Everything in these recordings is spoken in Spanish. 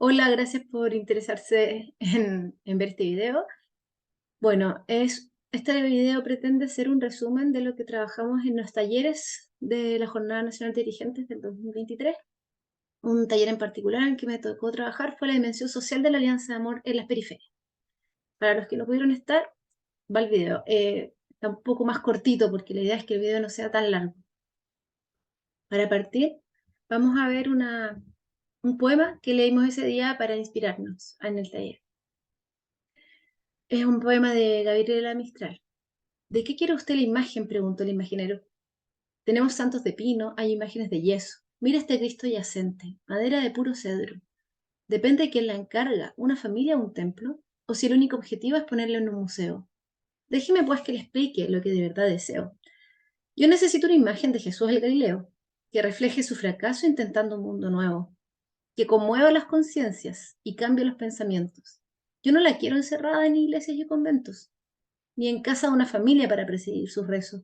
Hola, gracias por interesarse en ver este video. Bueno, este video pretende ser un resumen de lo que trabajamos en los talleres de la Jornada Nacional de Dirigentes del 2023. Un taller en particular en que me tocó trabajar fue la dimensión social de la Alianza de Amor en las periferias. Para los que no pudieron estar, va el video. Está un poco más cortito porque la idea es que el video no sea tan largo. Para partir, vamos a ver un poema que leímos ese día para inspirarnos en el taller. Es un poema de Gabriela Mistral. ¿De qué quiere usted la imagen?, preguntó el imaginero. Tenemos santos de pino, hay imágenes de yeso. Mira este Cristo yacente, madera de puro cedro. Depende de quién la encarga, una familia o un templo, o si el único objetivo es ponerlo en un museo. Déjeme pues que le explique lo que de verdad deseo. Yo necesito una imagen de Jesús el Galileo, que refleje su fracaso intentando un mundo nuevo, que conmueva las conciencias y cambie los pensamientos. Yo no la quiero encerrada en iglesias y conventos, ni en casa de una familia para presidir sus rezos.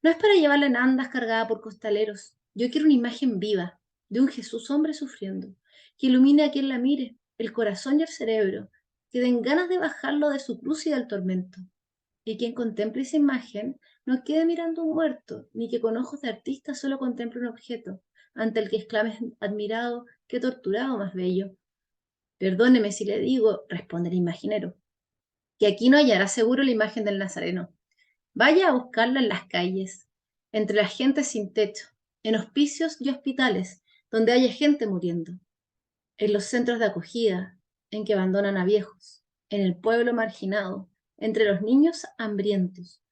No es para llevarla en andas cargada por costaleros. Yo quiero una imagen viva de un Jesús hombre sufriendo, que ilumine a quien la mire, el corazón y el cerebro, que den ganas de bajarlo de su cruz y del tormento. Y quien contemple esa imagen no quede mirando un muerto, ni que con ojos de artista solo contemple un objeto, ante el que exclame admirado, qué torturado más bello. Perdóneme si le digo, responde el imaginero, que aquí no hallará seguro la imagen del Nazareno. Vaya a buscarla en las calles, entre la gente sin techo, en hospicios y hospitales, donde haya gente muriendo, en los centros de acogida, en que abandonan a viejos, en el pueblo marginado, entre los niños hambrientos,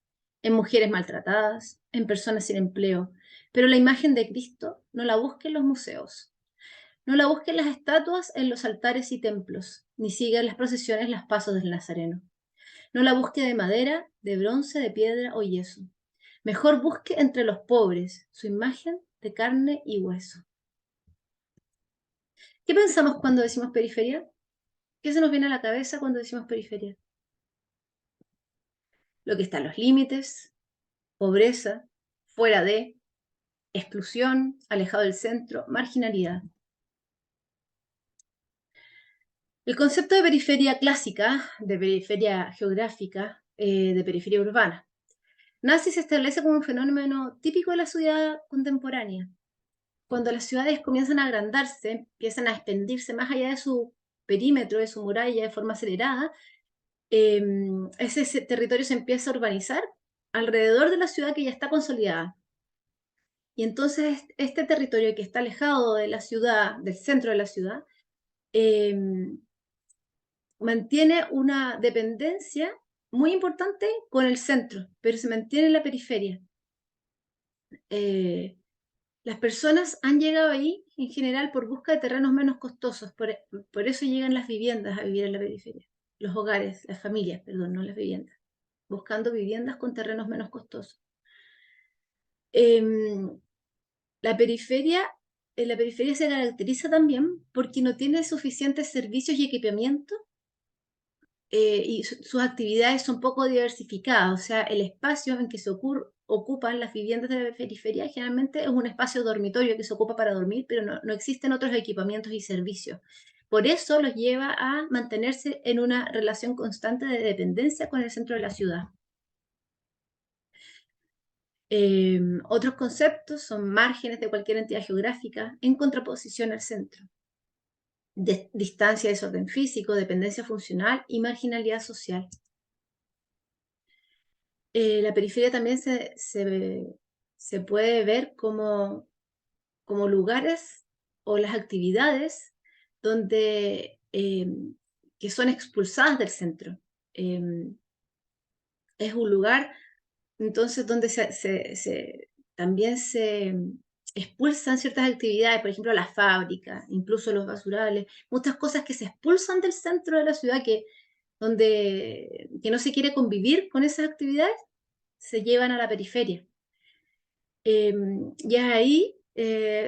en mujeres maltratadas, en personas sin empleo. Pero la imagen de Cristo no la busque en los museos, no la busque en las estatuas, en los altares y templos, ni siga en las procesiones los pasos del Nazareno. No la busque de madera, de bronce, de piedra o yeso. Mejor busque entre los pobres su imagen de carne y hueso. ¿Qué pensamos cuando decimos periferia? ¿Qué se nos viene a la cabeza cuando decimos periferia? Lo que está en los límites, pobreza, fuera de, exclusión, alejado del centro, marginalidad. El concepto de periferia clásica, de periferia geográfica, de periferia urbana, nace y se establece como un fenómeno típico de la ciudad contemporánea. Cuando las ciudades comienzan a agrandarse, empiezan a expandirse más allá de su perímetro, de su muralla, de forma acelerada, ese territorio se empieza a urbanizar alrededor de la ciudad que ya está consolidada. Y entonces este territorio que está alejado de la ciudad, del centro de la ciudad, mantiene una dependencia muy importante con el centro, pero se mantiene en la periferia. Las personas han llegado ahí en general por busca de terrenos menos costosos, por eso llegan las viviendas a vivir en la periferia, los hogares, las familias, perdón, no las viviendas, buscando viviendas con terrenos menos costosos. Em, la periferia, la periferia se caracteriza también porque no tiene suficientes servicios y equipamiento, y sus actividades son poco diversificadas, o sea, el espacio en que se ocupan las viviendas de la periferia generalmente es un espacio dormitorio que se ocupa para dormir, pero no existen otros equipamientos y servicios. Por eso los lleva a mantenerse en una relación constante de dependencia con el centro de la ciudad. Otros conceptos son márgenes de cualquier entidad geográfica en contraposición al centro. Distancia, desorden físico, dependencia funcional y marginalidad social. La periferia también se puede ver como lugares o las actividades donde, que son expulsadas del centro. Es un lugar entonces donde también se expulsan ciertas actividades, por ejemplo las fábricas, incluso los basurales, muchas cosas que se expulsan del centro de la ciudad que no se quiere convivir con esas actividades, se llevan a la periferia. Y es ahí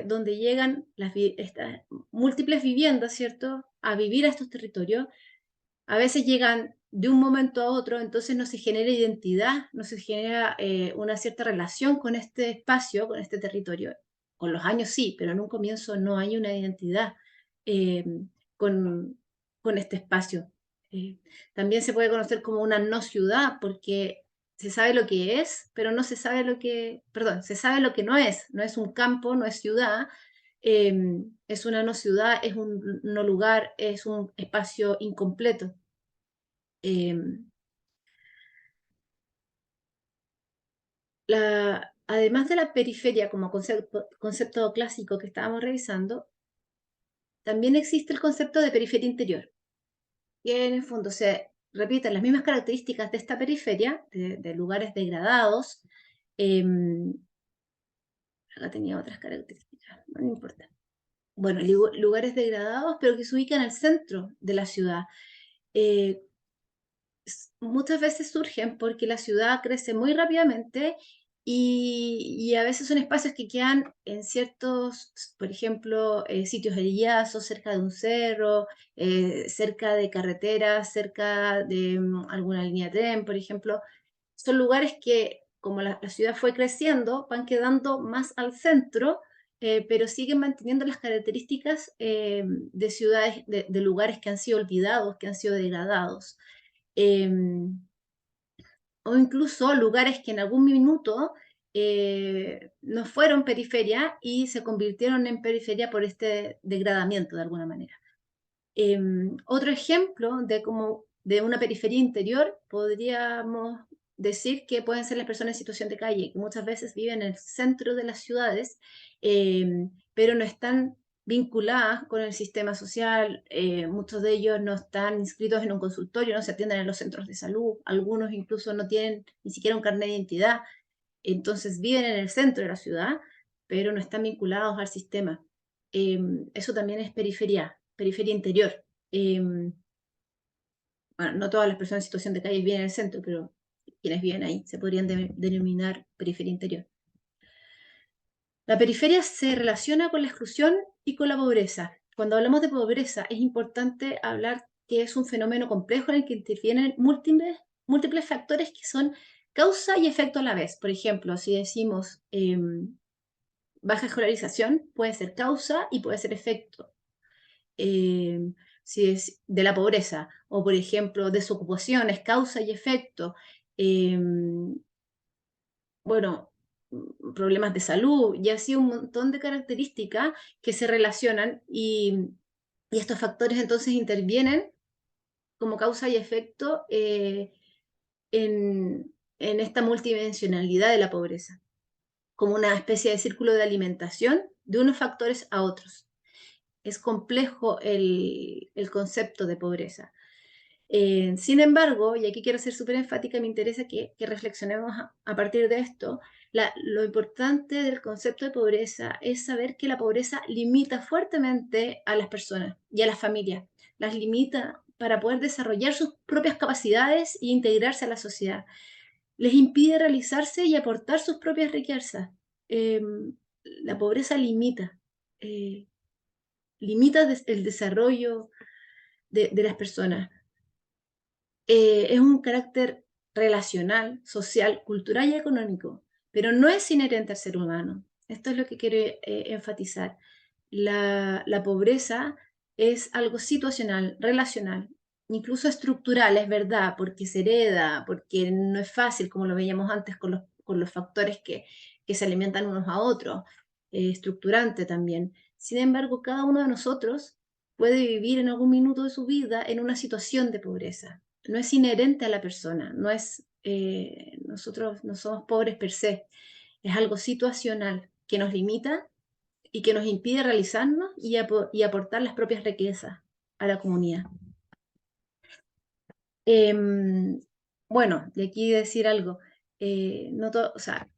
donde llegan estas múltiples viviendas, ¿cierto?, a vivir a estos territorios. A veces llegan de un momento a otro, entonces no se genera identidad, no se genera una cierta relación con este espacio, con este territorio. Con los años sí, pero en un comienzo no hay una identidad eh, con este espacio. Eh, También se puede conocer como una no ciudad, porque se sabe lo que es, pero no se sabe lo que, perdón, se sabe lo que no es un campo, no es ciudad, es una no ciudad, es un no lugar, es un espacio incompleto. Em, Además de la periferia como concepto clásico que estábamos revisando, también existe el concepto de periferia interior, que en el fondo se repiten las mismas características de esta periferia, de lugares degradados. em, Acá tenía otras características, no importa. Bueno, lugares degradados, pero que se ubican al centro de la ciudad. Eh, Muchas veces surgen porque la ciudad crece muy rápidamente y a veces son espacios que quedan en ciertos, por ejemplo, sitios eriazos, cerca de un cerro, cerca de carreteras, cerca de alguna línea de tren, por ejemplo. Son lugares que, como la ciudad fue creciendo, van quedando más al centro, pero siguen manteniendo las características de ciudades, de lugares que han sido olvidados, que han sido degradados. em, o incluso lugares que en algún minuto no fueron periferia y se convirtieron en periferia por este degradamiento de alguna manera. Otro ejemplo de una periferia interior podríamos decir que pueden ser las personas en situación de calle, que muchas veces viven en el centro de las ciudades, pero no están vinculadas con el sistema social. Muchos de ellos no están inscritos en un consultorio, no se atienden en los centros de salud, algunos incluso no tienen ni siquiera un carnet de identidad, entonces viven en el centro de la ciudad, pero no están vinculados al sistema. Eso también es periferia interior. Bueno, no todas las personas en situación de calle viven en el centro, pero quienes viven ahí se podrían denominar periferia interior. La periferia se relaciona con la exclusión y con la pobreza. Cuando hablamos de pobreza, es importante hablar que es un fenómeno complejo en el que intervienen múltiples factores que son causa y efecto a la vez. Por ejemplo, si decimos baja escolarización, puede ser causa y puede ser efecto. Si es de la pobreza, o por ejemplo, desocupación es causa y efecto. Bueno, problemas de salud, y así un montón de características que se relacionan y estos factores entonces intervienen como causa y efecto en esta multidimensionalidad de la pobreza, como una especie de círculo de alimentación de unos factores a otros. Es complejo el concepto de pobreza. Sin embargo, y aquí quiero ser súper enfática, me interesa que reflexionemos a partir de esto. Lo importante del concepto de pobreza es saber que la pobreza limita fuertemente a las personas y a las familias. Las limita para poder desarrollar sus propias capacidades e integrarse a la sociedad. Les impide realizarse y aportar sus propias riquezas. La pobreza eh, limita el desarrollo de las personas. Es un carácter relacional, social, cultural y económico, pero no es inherente al ser humano. Esto es lo que quiero enfatizar. La pobreza es algo situacional, relacional, incluso estructural, es verdad, porque se hereda, porque no es fácil, como lo veíamos antes con los factores que se alimentan unos a otros, estructurante también. Sin embargo, cada uno de nosotros puede vivir en algún minuto de su vida en una situación de pobreza. No es inherente a la persona, nosotros no somos pobres per se, es algo situacional que nos limita y que nos impide realizarnos y aportar las propias riquezas a la comunidad. Bueno, y aquí decir algo, o sea,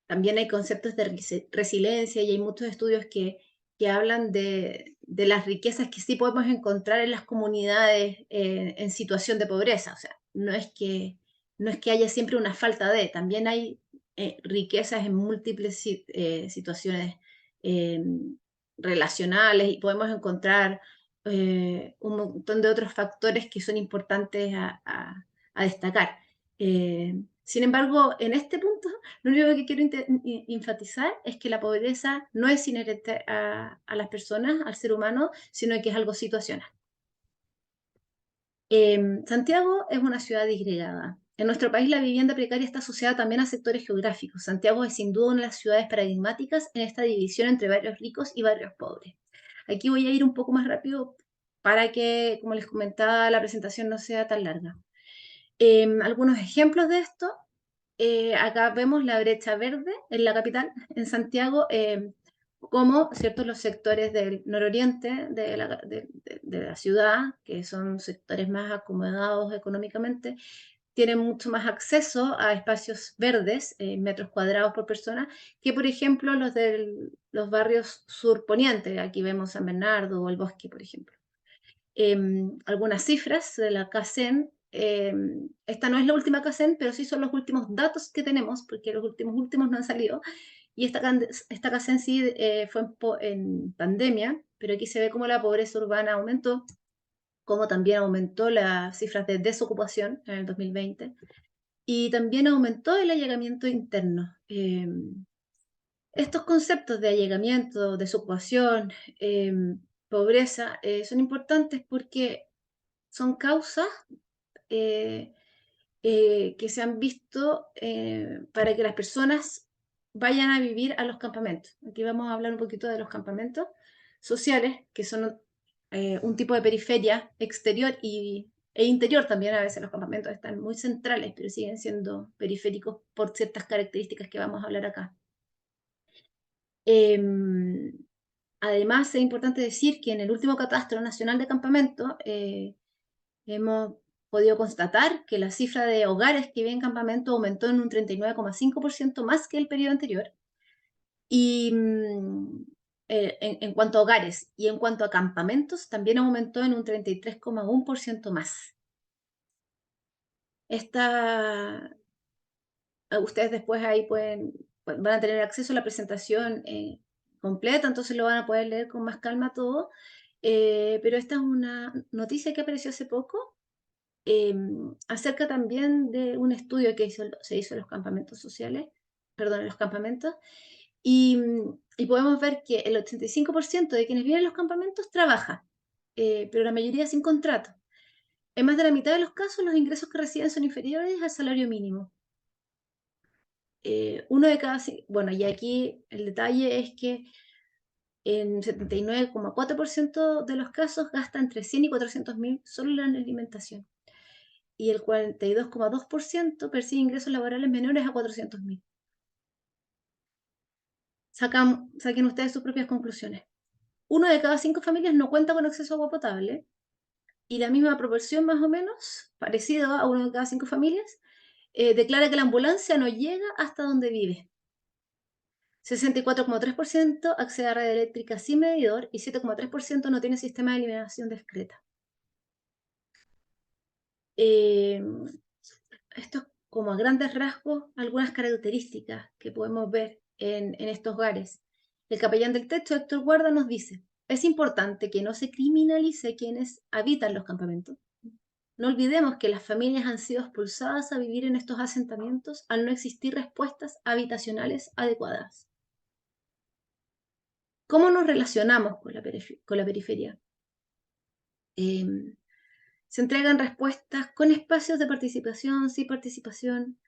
también hay conceptos de resiliencia y hay muchos estudios que hablan de las riquezas que sí podemos encontrar en las comunidades en situación de pobreza. O sea, no es que haya siempre una falta de, también hay riquezas en múltiples situaciones eh, relacionales y podemos encontrar un montón de otros factores que son importantes a destacar. Sin embargo, en este punto, lo único que quiero enfatizar es que la pobreza no es inherente a las personas, al ser humano, sino que es algo situacional. Santiago es una ciudad disgregada. En nuestro país la vivienda precaria está asociada también a sectores geográficos. Santiago es sin duda una de las ciudades paradigmáticas en esta división entre barrios ricos y barrios pobres. Aquí voy a ir un poco más rápido para que, como les comentaba, la presentación no sea tan larga. Algunos ejemplos de esto. Acá vemos la brecha verde en la capital, en Santiago, como ciertos los sectores del nororiente de la ciudad, que son sectores más acomodados económicamente, tienen mucho más acceso a espacios verdes, metros cuadrados por persona, que por ejemplo los barrios surponientes. Aquí vemos San Bernardo o el Bosque, por ejemplo. Algunas cifras de la CACEN. Esta no es la última CACEN, pero sí son los últimos datos que tenemos, porque los últimos no han salido. Y esta CACEN sí fue en pandemia, pero aquí se ve cómo la pobreza urbana aumentó, cómo también aumentó las cifras de desocupación en el 2020, y también aumentó el allegamiento interno. Estos conceptos de allegamiento, desocupación, pobreza, son importantes porque son causas eh, que se han visto para que las personas vayan a vivir a los campamentos. Aquí vamos a hablar un poquito de los campamentos sociales, que son un tipo de periferia exterior e interior también. A veces los campamentos están muy centrales, pero siguen siendo periféricos por ciertas características que vamos a hablar acá. Además, es importante decir que en el último catastro nacional de campamentos hemos podido constatar que la cifra de hogares que viven en campamento aumentó en un 39,5% más que el periodo anterior. Y en cuanto a hogares y en cuanto a campamentos, también aumentó en un 33,1% más. Esta, ustedes después ahí van a tener acceso a la presentación completa, entonces lo van a poder leer con más calma todo. Pero esta es una noticia que apareció hace poco, acerca también de un estudio que se hizo en los campamentos sociales, perdón, en los campamentos, y podemos ver que el 85% de quienes viven en los campamentos trabaja, pero la mayoría sin contrato. En más de la mitad de los casos, los ingresos que reciben son inferiores al salario mínimo. Bueno, y aquí el detalle es que en 79,4% de los casos gasta entre 100 y 400.000 solo en la alimentación. Y el 42,2% percibe ingresos laborales menores a 400.000. Saquen ustedes sus propias conclusiones. 1 de cada 5 familias no cuenta con acceso a agua potable, y la misma proporción, más o menos, parecida a 1 de cada 5 familias, declara que la ambulancia no llega hasta donde vive. 64,3% accede a red eléctrica sin medidor y 7,3% no tiene sistema de eliminación discreta. Esto es como a grandes rasgos algunas características que podemos ver en estos hogares. El capellán del techo, Héctor Guarda, nos dice: es importante que no se criminalice a quienes habitan los campamentos. No olvidemos que las familias han sido expulsadas a vivir en estos asentamientos al no existir respuestas habitacionales adecuadas. ¿Cómo nos relacionamos con la periferia? Se entregan respuestas con espacios de participación, sin participación.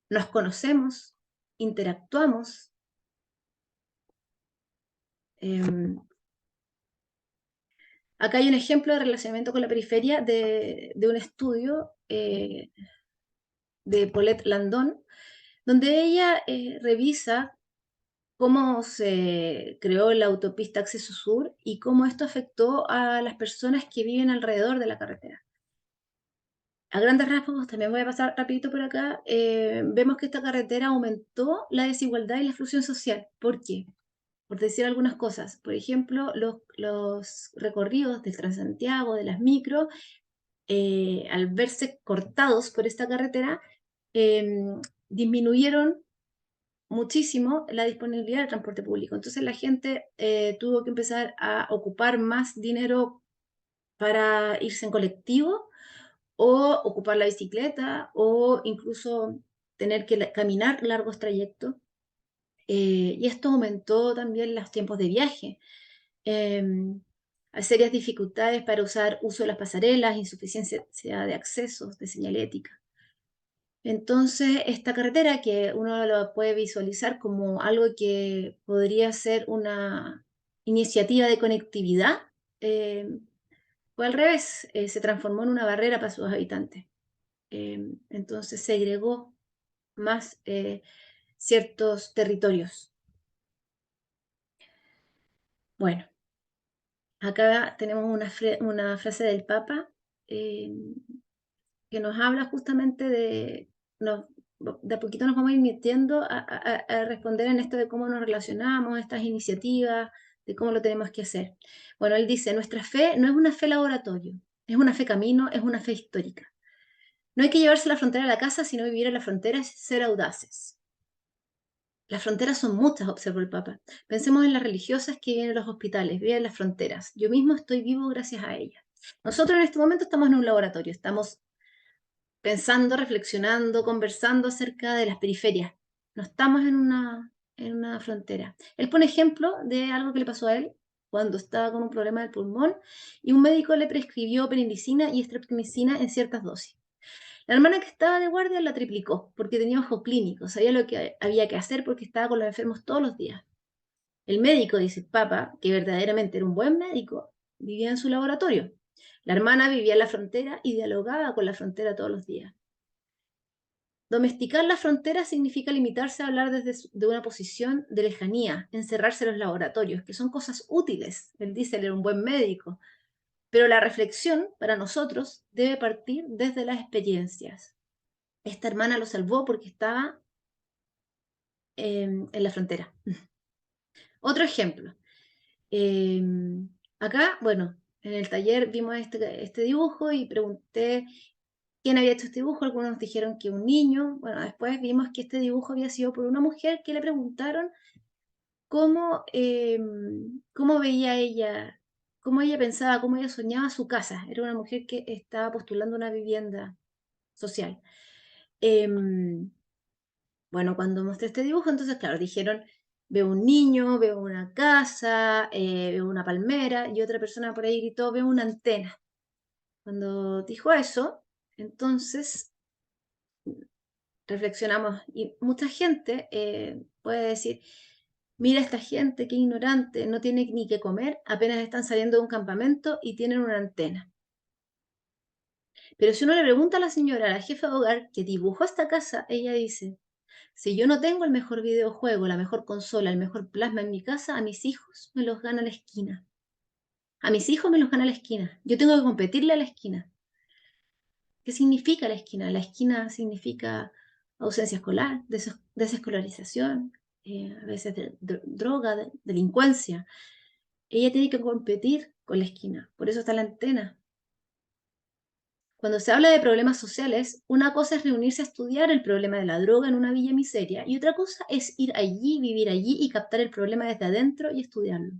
Nos conocemos, interactuamos. Acá hay un ejemplo de relacionamiento con la periferia de un estudio de Paulette Landon, donde ella revisa cómo se creó la autopista Acceso Sur y cómo esto afectó a las personas que viven alrededor de la carretera. A grandes rasgos, también voy a pasar rapidito por acá, vemos que esta carretera aumentó la desigualdad y la exclusión social. ¿Por qué? Por decir algunas cosas. Por ejemplo, los recorridos del Transantiago, de las micro, al verse cortados por esta carretera, disminuyeron muchísimo la disponibilidad del transporte público. Entonces la gente tuvo que empezar a ocupar más dinero para irse en colectivo, o ocupar la bicicleta, o incluso tener que caminar largos trayectos. Y esto aumentó también los tiempos de viaje. Hay serias dificultades para uso de las pasarelas, insuficiencia de accesos, de señalética. Entonces, esta carretera, que uno lo puede visualizar como algo que podría ser una iniciativa de conectividad, eh, fue al revés, se transformó en una barrera para sus habitantes. Entonces, segregó más ciertos territorios. Bueno, acá tenemos una frase del Papa, eh, que nos habla justamente de a poquito nos vamos a ir metiendo a responder en esto de cómo nos relacionamos, estas iniciativas, de cómo lo tenemos que hacer. Bueno, él dice, nuestra fe no es una fe laboratorio, es una fe camino, es una fe histórica. No hay que llevarse la frontera a la casa, sino vivir en la frontera es ser audaces. Las fronteras son muchas, observó el Papa. Pensemos en las religiosas que viven en los hospitales, viven en las fronteras. Yo mismo estoy vivo gracias a ellas. Nosotros en este momento estamos en un laboratorio, estamos pensando, reflexionando, conversando acerca de las periferias. No estamos en una frontera. Él pone ejemplo de algo que le pasó a él cuando estaba con un problema del pulmón y un médico le prescribió penicilina y streptomicina en ciertas dosis. La hermana que estaba de guardia la triplicó porque tenía ojo clínico, sabía lo que había que hacer porque estaba con los enfermos todos los días. El médico, dice Papa, que verdaderamente era un buen médico, vivía en su laboratorio. La hermana vivía en la frontera y dialogaba con la frontera todos los días. Domesticar la frontera significa limitarse a hablar de una posición de lejanía, encerrarse en los laboratorios, que son cosas útiles. Él dice, él era un buen médico. Pero la reflexión, para nosotros, debe partir desde las experiencias. Esta hermana lo salvó porque estaba en la frontera. Otro ejemplo. Eh, Acá, bueno, en el taller vimos este dibujo y pregunté quién había hecho este dibujo. Algunos nos dijeron que un niño. Bueno, después vimos que este dibujo había sido por una mujer que le preguntaron cómo, cómo veía ella, cómo ella pensaba, cómo ella soñaba su casa. Era una mujer que estaba postulando una vivienda social. Em, Bueno, cuando mostré este dibujo, entonces, claro, dijeron, veo un niño, veo una casa, veo una palmera, y otra persona por ahí gritó, veo una antena. Cuando dijo eso, entonces reflexionamos, y mucha gente puede decir, mira esta gente, qué ignorante, no tiene ni que comer, apenas están saliendo de un campamento y tienen una antena. Pero si uno le pregunta a la señora, a la jefa de hogar, que dibujó esta casa, ella dice, si yo no tengo el mejor videojuego, la mejor consola, el mejor plasma en mi casa, a mis hijos me los gana la esquina. A mis hijos me los gana la esquina. Yo tengo que competirle a la esquina. ¿Qué significa la esquina? La esquina significa ausencia escolar, desescolarización, a veces droga, delincuencia. Ella tiene que competir con la esquina. Por eso está la antena. Cuando se habla de problemas sociales, una cosa es reunirse a estudiar el problema de la droga en una villa miseria y otra cosa es ir allí, vivir allí y captar el problema desde adentro y estudiarlo.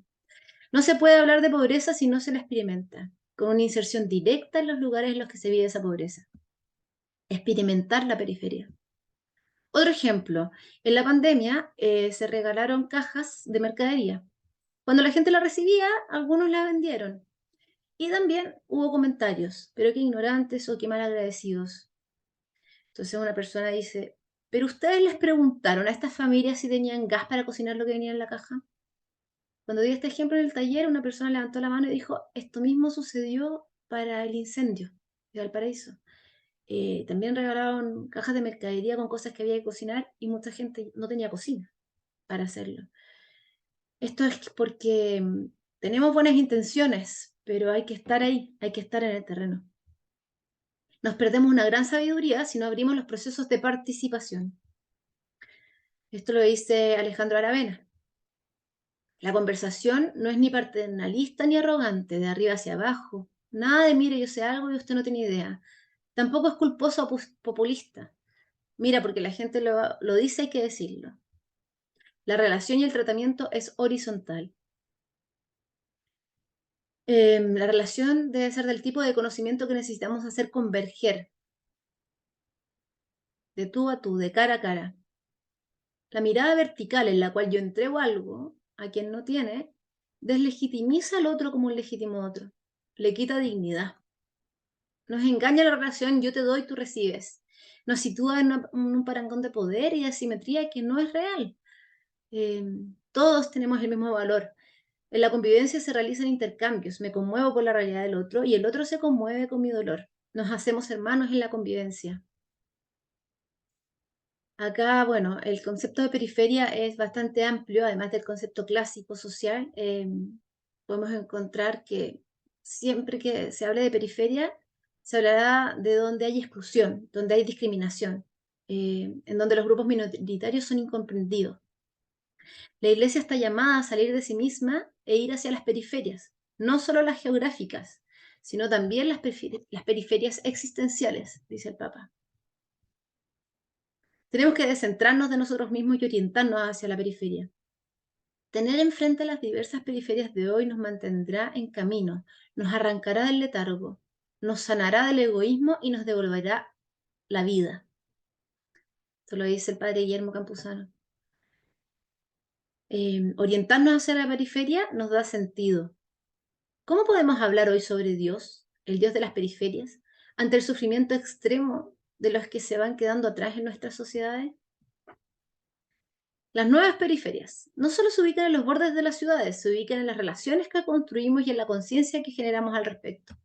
No se puede hablar de pobreza si no se la experimenta, con una inserción directa en los lugares en los que se vive esa pobreza. Experimentar la periferia. Otro ejemplo, en la pandemia se regalaron cajas de mercadería. Cuando la gente la recibía, algunos la vendieron. Y también hubo comentarios, pero qué ignorantes o qué mal agradecidos. Entonces una persona dice, ¿pero ustedes les preguntaron a estas familias si tenían gas para cocinar lo que venía en la caja? Cuando di este ejemplo en el taller, una persona levantó la mano y dijo, esto mismo sucedió para el incendio de Valparaíso. También regalaron cajas de mercadería con cosas que había que cocinar y mucha gente no tenía cocina para hacerlo. Esto es porque tenemos buenas intenciones, pero hay que estar ahí, hay que estar en el terreno. Nos perdemos una gran sabiduría si no abrimos los procesos de participación. Esto lo dice Alejandro Aravena. La conversación no es ni paternalista ni arrogante, de arriba hacia abajo. Nada de mire, yo sé algo y usted no tiene idea. Tampoco es culposo o populista. Mira, porque la gente lo dice, hay que decirlo. La relación y el tratamiento es horizontal. La relación debe ser del tipo de conocimiento que necesitamos hacer converger de tú a tú, de cara a cara. La mirada vertical en la cual yo entrego algo a quien no tiene, deslegitimiza al otro como un legítimo otro, le quita dignidad. Nos engaña la relación yo te doy, tú recibes. Nos sitúa en un parangón de poder y de asimetría que no es real. Todos tenemos el mismo valor. En la convivencia se realizan intercambios. Me conmuevo por la realidad del otro y el otro se conmueve con mi dolor. Nos hacemos hermanos en la convivencia. Acá, bueno, el concepto de periferia es bastante amplio, además del concepto clásico social. Podemos encontrar que siempre que se hable de periferia, se hablará de donde hay exclusión, donde hay discriminación, en donde los grupos minoritarios son incomprendidos. La Iglesia está llamada a salir de sí misma e ir hacia las periferias, no solo las geográficas, sino también las periferias existenciales, dice el Papa. Tenemos que descentrarnos de nosotros mismos y orientarnos hacia la periferia. Tener enfrente las diversas periferias de hoy nos mantendrá en camino, nos arrancará del letargo, nos sanará del egoísmo y nos devolverá la vida. Esto lo dice el padre Guillermo Campuzano. Orientarnos hacia la periferia nos da sentido. ¿Cómo podemos hablar hoy sobre Dios, el Dios de las periferias, ante el sufrimiento extremo de los que se van quedando atrás en nuestras sociedades? Las nuevas periferias no solo se ubican en los bordes de las ciudades, se ubican en las relaciones que construimos y en la conciencia que generamos al respecto.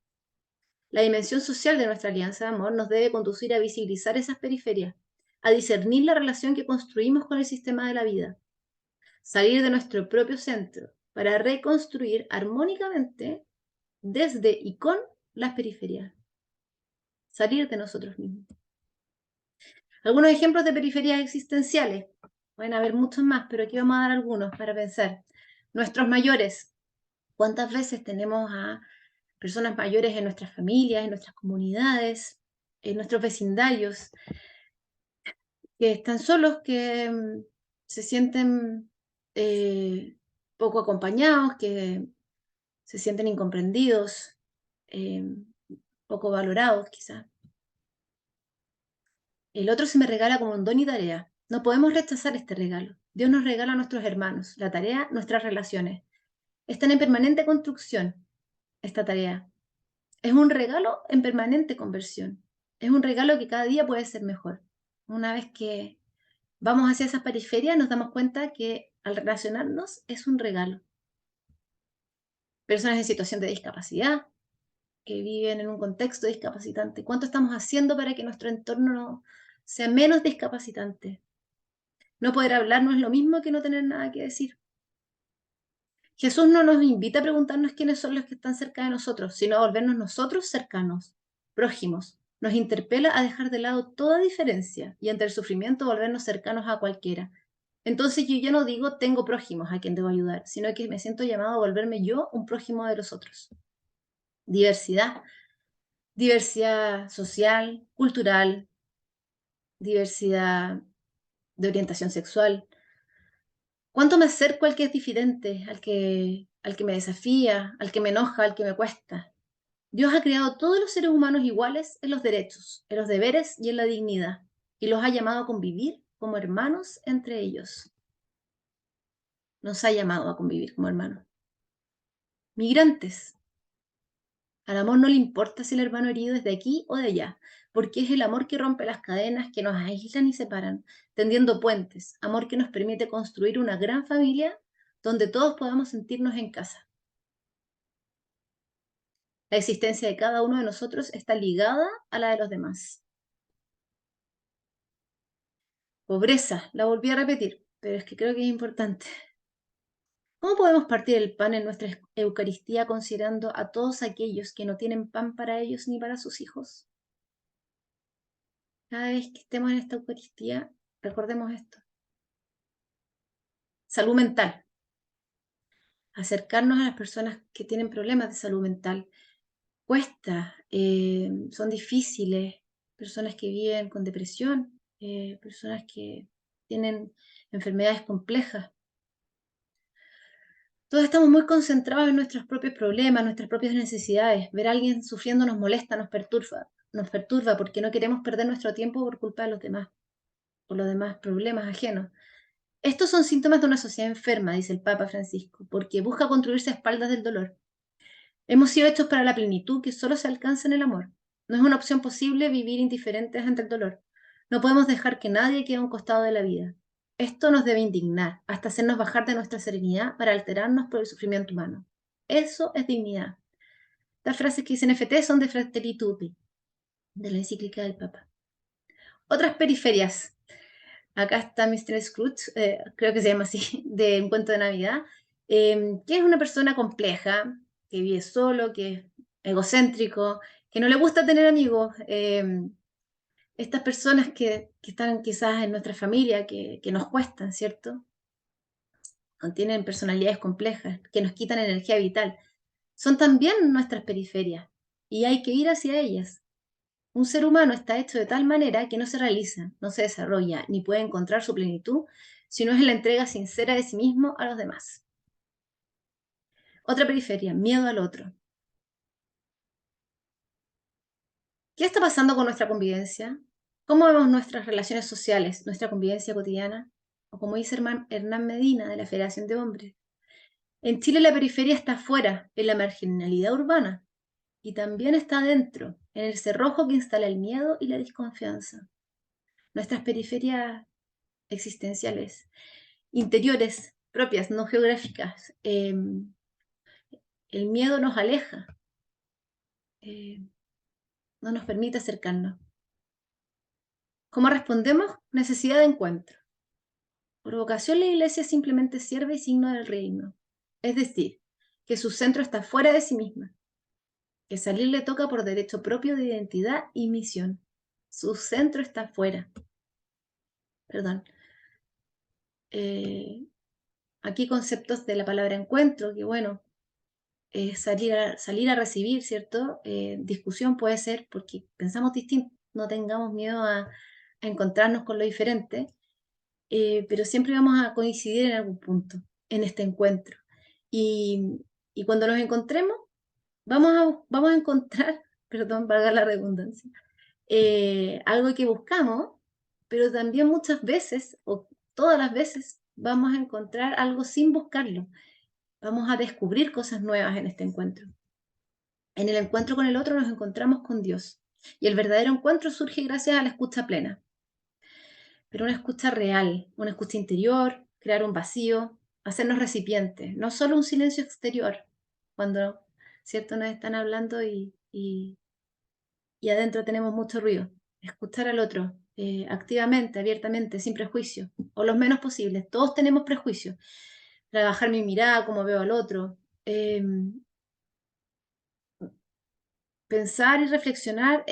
La dimensión social de nuestra alianza de amor nos debe conducir a visibilizar esas periferias, a discernir la relación que construimos con el sistema de la vida, salir de nuestro propio centro para reconstruir armónicamente desde y con las periferias, salir de nosotros mismos. Algunos ejemplos de periferias existenciales. Pueden haber muchos más, pero aquí vamos a dar algunos para pensar. Nuestros mayores. ¿Cuántas veces tenemos a personas mayores en nuestras familias, en nuestras comunidades, en nuestros vecindarios, que están solos, que se sienten poco acompañados, que se sienten incomprendidos, eh, poco valorados quizás? El otro se me regala como un don y tarea. No podemos rechazar este regalo. Dios nos regala a nuestros hermanos, la tarea, nuestras relaciones. Están en permanente construcción esta tarea. Es un regalo en permanente conversión. Es un regalo que cada día puede ser mejor. Una vez que vamos hacia esas periferias, nos damos cuenta que al relacionarnos es un regalo. Personas en situación de discapacidad, que viven en un contexto discapacitante. ¿Cuánto estamos haciendo para que nuestro entorno sea menos discapacitante? No poder hablar no es lo mismo que no tener nada que decir. Jesús no nos invita a preguntarnos quiénes son los que están cerca de nosotros, sino a volvernos nosotros cercanos, prójimos. Nos interpela a dejar de lado toda diferencia y ante el sufrimiento volvernos cercanos a cualquiera. Entonces yo ya no digo tengo prójimos a quien debo ayudar, sino que me siento llamado a volverme yo un prójimo de los otros. Diversidad. Diversidad social, cultural, diversidad de orientación sexual. ¿Cuánto me acerco al que es diferente, al que me desafía, al que me enoja, al que me cuesta? Dios ha creado todos los seres humanos iguales en los derechos, en los deberes y en la dignidad, y los ha llamado a convivir como hermanos entre ellos. Nos ha llamado a convivir como hermanos. Migrantes. Al amor no le importa si el hermano herido es de aquí o de allá, porque es el amor que rompe las cadenas que nos aíslan y separan, tendiendo puentes, amor que nos permite construir una gran familia donde todos podamos sentirnos en casa. La existencia de cada uno de nosotros está ligada a la de los demás. Pobreza, la volví a repetir, pero es que creo que es importante. ¿Cómo podemos partir el pan en nuestra Eucaristía considerando a todos aquellos que no tienen pan para ellos ni para sus hijos? Cada vez que estemos en esta Eucaristía, recordemos esto. Salud mental. Acercarnos a las personas que tienen problemas de salud mental. Cuesta, son difíciles, personas que viven con depresión, personas que tienen enfermedades complejas. Todos estamos muy concentrados en nuestros propios problemas, nuestras propias necesidades. Ver a alguien sufriendo nos molesta, nos perturba porque no queremos perder nuestro tiempo por culpa de los demás. por los demás problemas ajenos. Estos son síntomas de una sociedad enferma, dice el Papa Francisco, porque busca construirse a espaldas del dolor. Hemos sido hechos para la plenitud que solo se alcanza en el amor. No es una opción posible vivir indiferentes ante el dolor. No podemos dejar que nadie quede a un costado de la vida. Esto nos debe indignar, hasta hacernos bajar de nuestra serenidad para alterarnos por el sufrimiento humano. Eso es dignidad. Las frases que dicen FT son de Fratelli Tutti, de la encíclica del Papa. Otras periferias. Acá está Mr. Scrooge, creo que se llama así, de Un cuento de Navidad, que es una persona compleja, que vive solo, que es egocéntrico, que no le gusta tener amigos. Estas personas que están quizás en nuestra familia, que nos cuestan, ¿cierto? Tienen personalidades complejas, que nos quitan energía vital. Son también nuestras periferias y hay que ir hacia ellas. Un ser humano está hecho de tal manera que no se realiza, no se desarrolla, ni puede encontrar su plenitud si no es en la entrega sincera de sí mismo a los demás. Otra periferia, miedo al otro. ¿Qué está pasando con nuestra convivencia? ¿Cómo vemos nuestras relaciones sociales, nuestra convivencia cotidiana? O como dice Hernán Medina de la Federación de Hombres, en Chile la periferia está afuera, en la marginalidad urbana, y también está adentro, en el cerrojo que instala el miedo y la desconfianza. Nuestras periferias existenciales, interiores, propias, no geográficas. El miedo nos aleja, eh, no nos permite acercarnos. ¿Cómo respondemos? Necesidad de encuentro. Por vocación la Iglesia es simplemente sierva y signo del reino. Es decir, que su centro está fuera de sí misma, que salir le toca por derecho propio de identidad y misión. Su centro está fuera. Perdón. Aquí conceptos de la palabra encuentro, que bueno, salir a recibir, ¿cierto? Discusión puede ser porque pensamos distinto, no tengamos miedo a encontrarnos con lo diferente, pero siempre vamos a coincidir en algún punto, en este encuentro. Y, y cuando nos encontremos, vamos a encontrar, perdón, valga la redundancia, algo que buscamos, pero también muchas veces, o todas las veces, vamos a encontrar algo sin buscarlo. Vamos a descubrir cosas nuevas en este encuentro. En el encuentro con el otro nos encontramos con Dios. Y el verdadero encuentro surge gracias a la escucha plena. Pero una escucha real, una escucha interior, crear un vacío, hacernos recipientes, no solo un silencio exterior, cuando, ¿cierto?, nos están hablando y adentro tenemos mucho ruido. Escuchar al otro activamente, abiertamente, sin prejuicio, o los menos posibles. Todos tenemos prejuicios. Trabajar mi mirada, cómo veo al otro. Pensar y reflexionar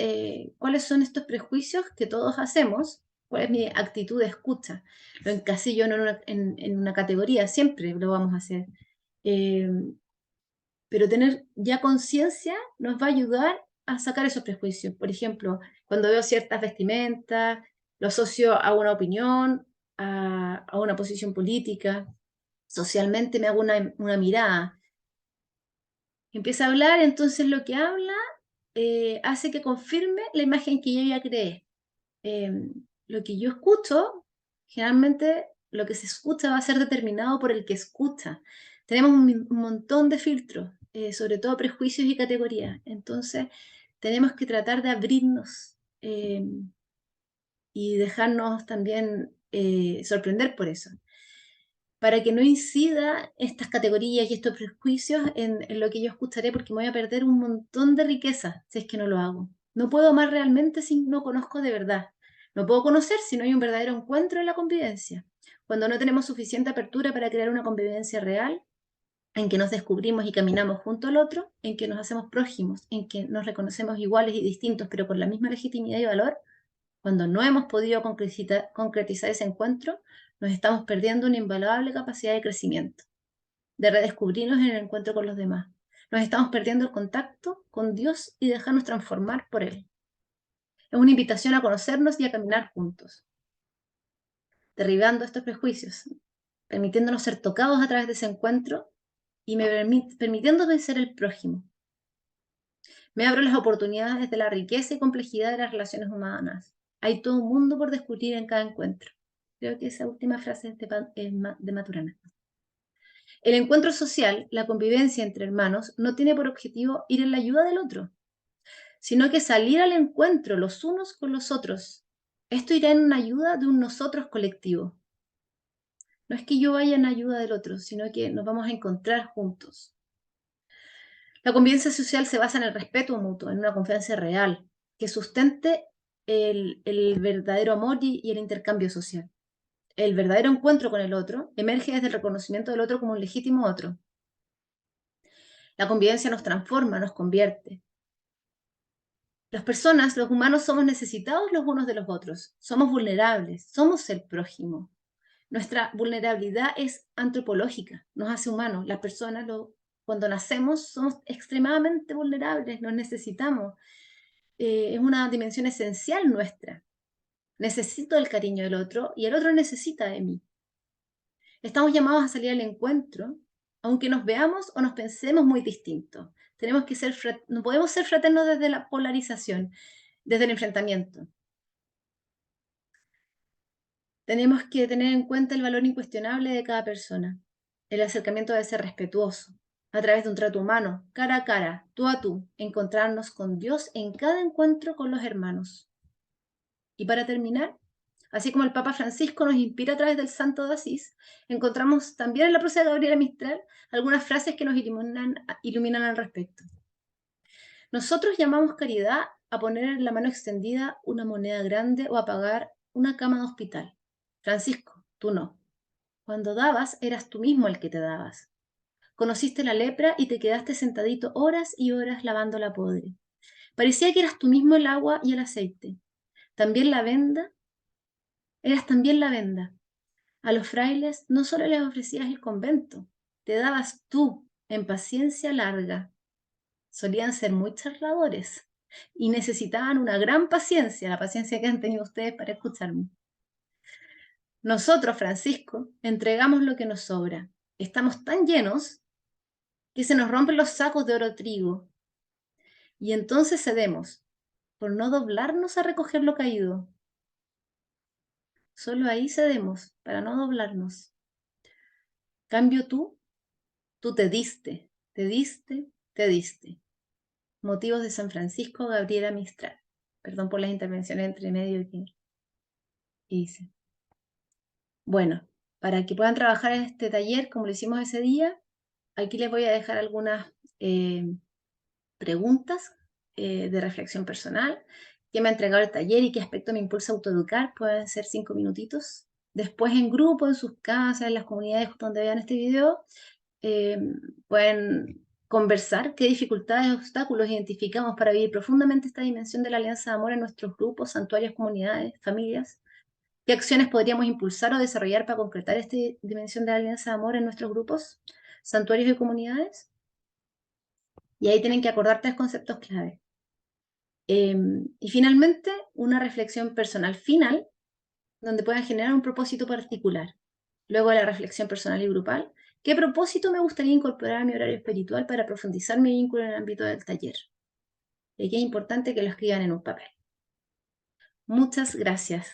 cuáles son estos prejuicios que todos hacemos, cuál es mi actitud de escucha. Lo encasillo en una categoría, siempre lo vamos a hacer. Eh, pero tener ya conciencia nos va a ayudar a sacar esos prejuicios. Por ejemplo, cuando veo ciertas vestimentas, lo asocio a una opinión, a una posición política, socialmente me hago una mirada. Empieza a hablar, entonces lo que habla hace que confirme la imagen que yo ya creé. Lo que yo escucho, generalmente lo que se escucha va a ser determinado por el que escucha. Tenemos un montón de filtros, sobre todo prejuicios y categorías. Entonces, tenemos que tratar de abrirnos y dejarnos también sorprender por eso, para que no incida estas categorías y estos prejuicios en lo que yo escucharé, porque me voy a perder un montón de riqueza si es que no lo hago. No puedo amar realmente si no conozco de verdad. No puedo conocer si no hay un verdadero encuentro en la convivencia. Cuando no tenemos suficiente apertura para crear una convivencia real, en que nos descubrimos y caminamos junto al otro, en que nos hacemos prójimos, en que nos reconocemos iguales y distintos, pero con la misma legitimidad y valor, cuando no hemos podido concretizar ese encuentro, nos estamos perdiendo una invaluable capacidad de crecimiento, de redescubrirnos en el encuentro con los demás. Nos estamos perdiendo el contacto con Dios y dejarnos transformar por Él. Es una invitación a conocernos y a caminar juntos, derribando estos prejuicios, permitiéndonos ser tocados a través de ese encuentro y permitiéndonos ser el prójimo. Me abro las oportunidades de la riqueza y complejidad de las relaciones humanas. Hay todo un mundo por descubrir en cada encuentro. Creo que esa última frase es de Maturana. El encuentro social, la convivencia entre hermanos, no tiene por objetivo ir en la ayuda del otro, sino que salir al encuentro los unos con los otros. Esto irá en una ayuda de un nosotros colectivo. No es que yo vaya en ayuda del otro, sino que nos vamos a encontrar juntos. La convivencia social se basa en el respeto mutuo, en una confianza real, que sustente el verdadero amor y el intercambio social. El verdadero encuentro con el otro emerge desde el reconocimiento del otro como un legítimo otro. La convivencia nos transforma, nos convierte. Las personas, los humanos, somos necesitados los unos de los otros, somos vulnerables, somos el prójimo. Nuestra vulnerabilidad es antropológica, nos hace humanos. Las personas, cuando nacemos, somos extremadamente vulnerables, nos necesitamos. Es una dimensión esencial nuestra. Necesito el cariño del otro y el otro necesita de mí. Estamos llamados a salir al encuentro, aunque nos veamos o nos pensemos muy distintos. Tenemos que no podemos ser fraternos desde la polarización, desde el enfrentamiento. Tenemos que tener en cuenta el valor incuestionable de cada persona. El acercamiento debe ser respetuoso, a través de un trato humano, cara a cara, tú a tú, encontrarnos con Dios en cada encuentro con los hermanos. Y para terminar, así como el Papa Francisco nos inspira a través del Santo de Asís, encontramos también en la prosa de Gabriela Mistral algunas frases que nos iluminan al respecto. Nosotros llamamos caridad a poner en la mano extendida una moneda grande o a pagar una cama de hospital. Francisco, tú no. Cuando dabas, eras tú mismo el que te dabas. Conociste la lepra y te quedaste sentadito horas y horas lavando la podre. Parecía que eras tú mismo el agua y el aceite. También la venda, eras también la venda. A los frailes no solo les ofrecías el convento, te dabas tú en paciencia larga. Solían ser muy charladores y necesitaban una gran paciencia, la paciencia que han tenido ustedes para escucharme. Nosotros, Francisco, entregamos lo que nos sobra. Estamos tan llenos que se nos rompen los sacos de oro trigo. Y entonces cedemos, por no doblarnos a recoger lo caído. Solo ahí cedemos, para no doblarnos. Cambio tú te diste, te diste, te diste. Motivos de San Francisco, Gabriela Mistral. Perdón por las intervenciones entre medio que hice. Bueno, para que puedan trabajar en este taller como lo hicimos ese día, aquí les voy a dejar algunas preguntas de reflexión personal. ¿Qué me ha entregado el taller y qué aspecto me impulsa a autoeducar? Pueden ser 5 minutitos. Después en grupo, en sus casas, en las comunidades donde vean este video, pueden conversar qué dificultades y obstáculos identificamos para vivir profundamente esta dimensión de la alianza de amor en nuestros grupos, santuarios, comunidades, familias. ¿Qué acciones podríamos impulsar o desarrollar para concretar esta dimensión de la alianza de amor en nuestros grupos, santuarios y comunidades? Y ahí tienen que acordar 3 conceptos clave. Y finalmente, una reflexión personal final, donde puedan generar un propósito particular. Luego de la reflexión personal y grupal, ¿qué propósito me gustaría incorporar a mi horario espiritual para profundizar mi vínculo en el ámbito del taller? Y aquí es importante que lo escriban en un papel. Muchas gracias.